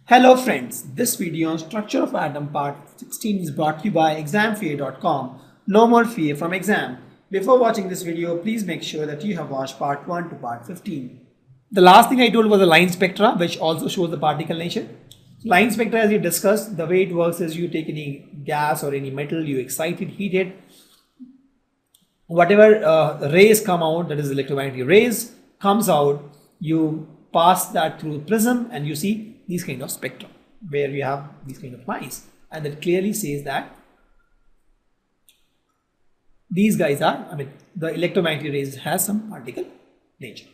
Hello friends, this video on structure of atom part 16 is brought to you by examfear.com. No more fear from exam. Before watching this video, please make sure that you have watched part 1 to part 15. The last thing I told was the line spectra, which also shows the particle nature. Line spectra, as we discussed, the way it works is you take any gas or any metal, you excite it, heat it. Whatever rays come out, that is electromagnetic rays, comes out, you pass that through prism and you see these kind of spectrum where you have these kind of lines, and that clearly says that these guys are, the electromagnetic rays has some particle nature.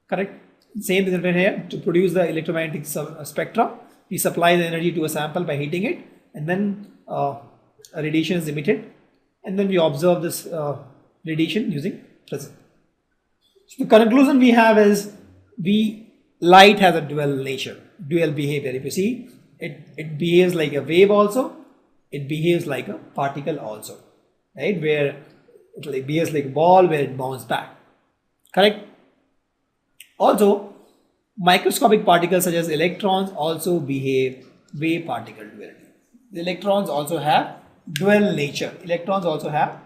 Correct? Same thing here. To produce the electromagnetic spectrum, we supply the energy to a sample by heating it, and then a radiation is emitted, and then we observe this radiation using prism. So the conclusion we have is light has a dual nature, dual behavior. If you see, it behaves like a wave also, it behaves like a particle also, right? Where it behaves like a ball where it bounces back. Correct? Also, microscopic particles such as electrons also behave wave particle duality. The electrons also have dual nature. Electrons also have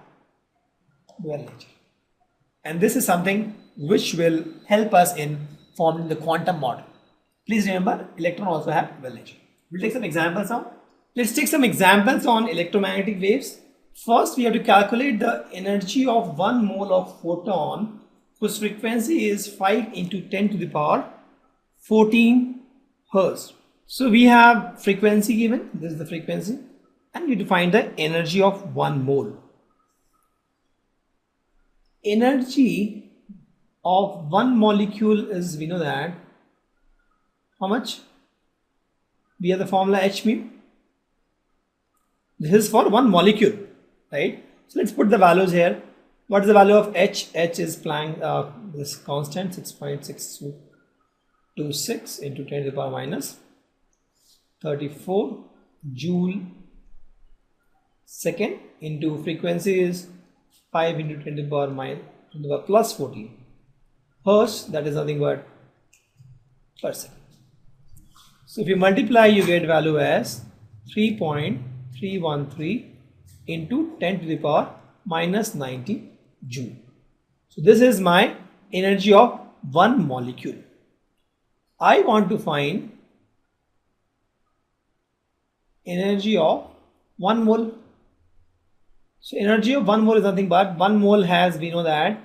dual nature. And this is something which will help us in forming the quantum model. Please remember, electron also have dual nature. We'll take some examples now. Let's take some examples on electromagnetic waves. First, we have to calculate the energy of 1 mole of photon whose frequency is 5 into 10 to the power 14 Hertz. So we have frequency given, this is the frequency, and we have to find the energy of 1 mole. Energy of one molecule is, we know that, how much? We have the formula h mu. This is for one molecule, right? So let's put the values here. What is the value of h? H is Planck, this constant 6.626 into 10 to the power minus 34 joule second into frequency is 5 into 10 to the power minus to the power plus 14 hertz, that is nothing but per second. So if you multiply, you get value as 3.313 into 10 to the power minus 90 joule. So this is my energy of one molecule. I want to find energy of 1 mole. So energy of 1 mole is nothing but 1 mole has, we know that,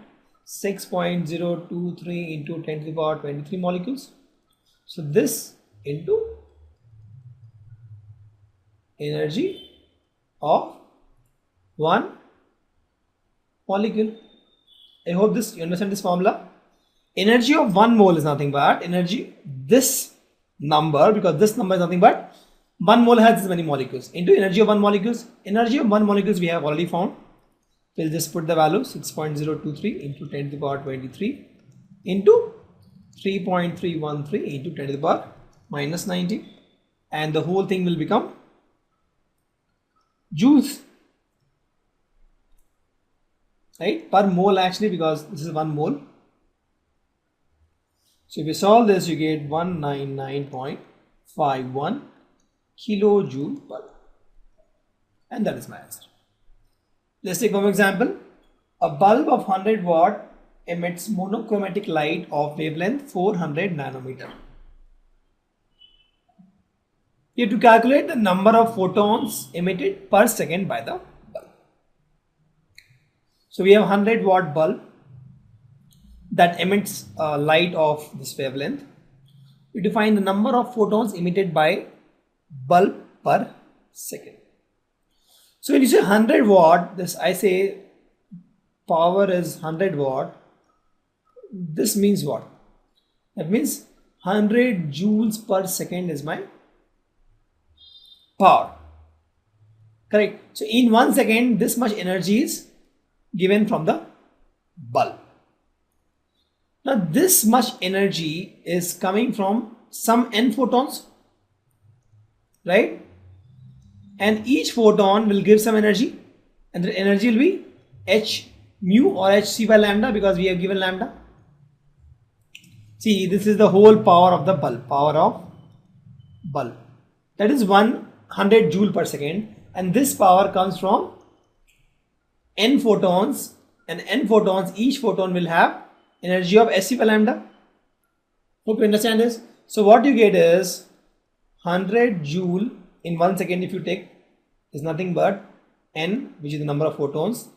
6.023 into 10 to the power 23 molecules. So this into energy of 1 molecule. I hope you understand this formula. Energy of 1 mole is nothing but energy, this number, because this number is nothing but 1 mole has this many molecules, into energy of 1 molecules. Energy of 1 molecules we have already found. We'll just put the value 6.023 into 10 to the power 23 into 3.313 into 10 to the power minus 90, and the whole thing will become joules, right, per mole actually, because this is 1 mole. So if you solve this, you get 199.51 kilojoule per, and that is my answer. Let's take one example. A bulb of 100 watt emits monochromatic light of wavelength 400 nanometer. You have to calculate the number of photons emitted per second by the bulb. So we have 100 watt bulb that emits light of this wavelength. We define the number of photons emitted by bulb per second. So when you say 100 watt, this I say power is 100 watt. This means what? That means 100 joules per second is my power. Correct? So in 1 second, this much energy is given from the bulb. Now this much energy is coming from some n photons, right? And each photon will give some energy, and the energy will be h mu or hc by lambda, because we have given lambda. See, this is the whole power of the bulb, power of bulb. That is 100 joule per second, and this power comes from n photons, and n photons, each photon will have energy of hc by lambda. Hope you understand this. So what you get is 100 joule in 1 second, if you take, is nothing but n, which is the number of photons,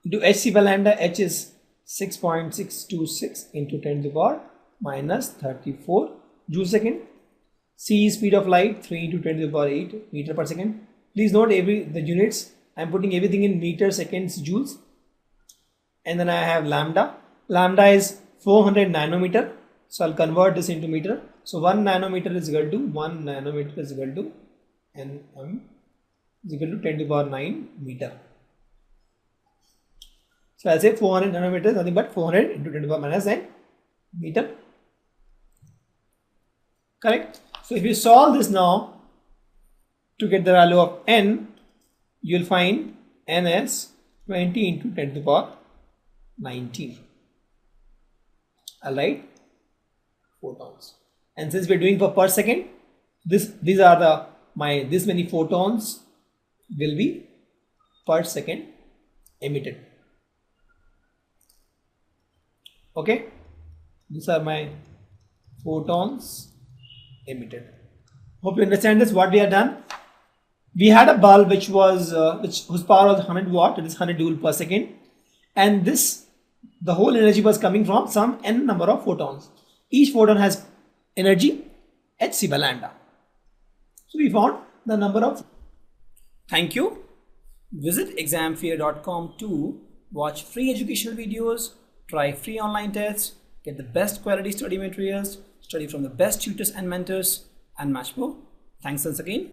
into hc by lambda. H is 6.626 into 10 to the power minus 34 joule second. C is speed of light, 3 into 10 to the power 8 meter per second. Please note the units. I am putting everything in meters, seconds, joules. And then I have lambda. Lambda is 400 nanometer. So I'll convert this into meter. So 1 nanometer is equal to 1 nanometer is equal to Nm is equal to 10 to the power 9 meter. So I'll say 400 nanometer is nothing but 400 into 10 to the power minus 9 meter. Correct? So if you solve this now to get the value of n, you will find n as 20 into 10 to the power 19. I'll write photons. And since we're doing for per second, these are this many photons will be per second emitted. Okay, these are my photons emitted. Hope you understand this. What we have done, we had a bulb whose power was 100 watt, it is 100 joule per second, and the whole energy was coming from some n number of photons. Each photon has energy hc by lambda. So we found the number of. Thank you. Visit examfear.com to watch free educational videos, try free online tests, get the best quality study materials, study from the best tutors and mentors, and much more. Thanks once again.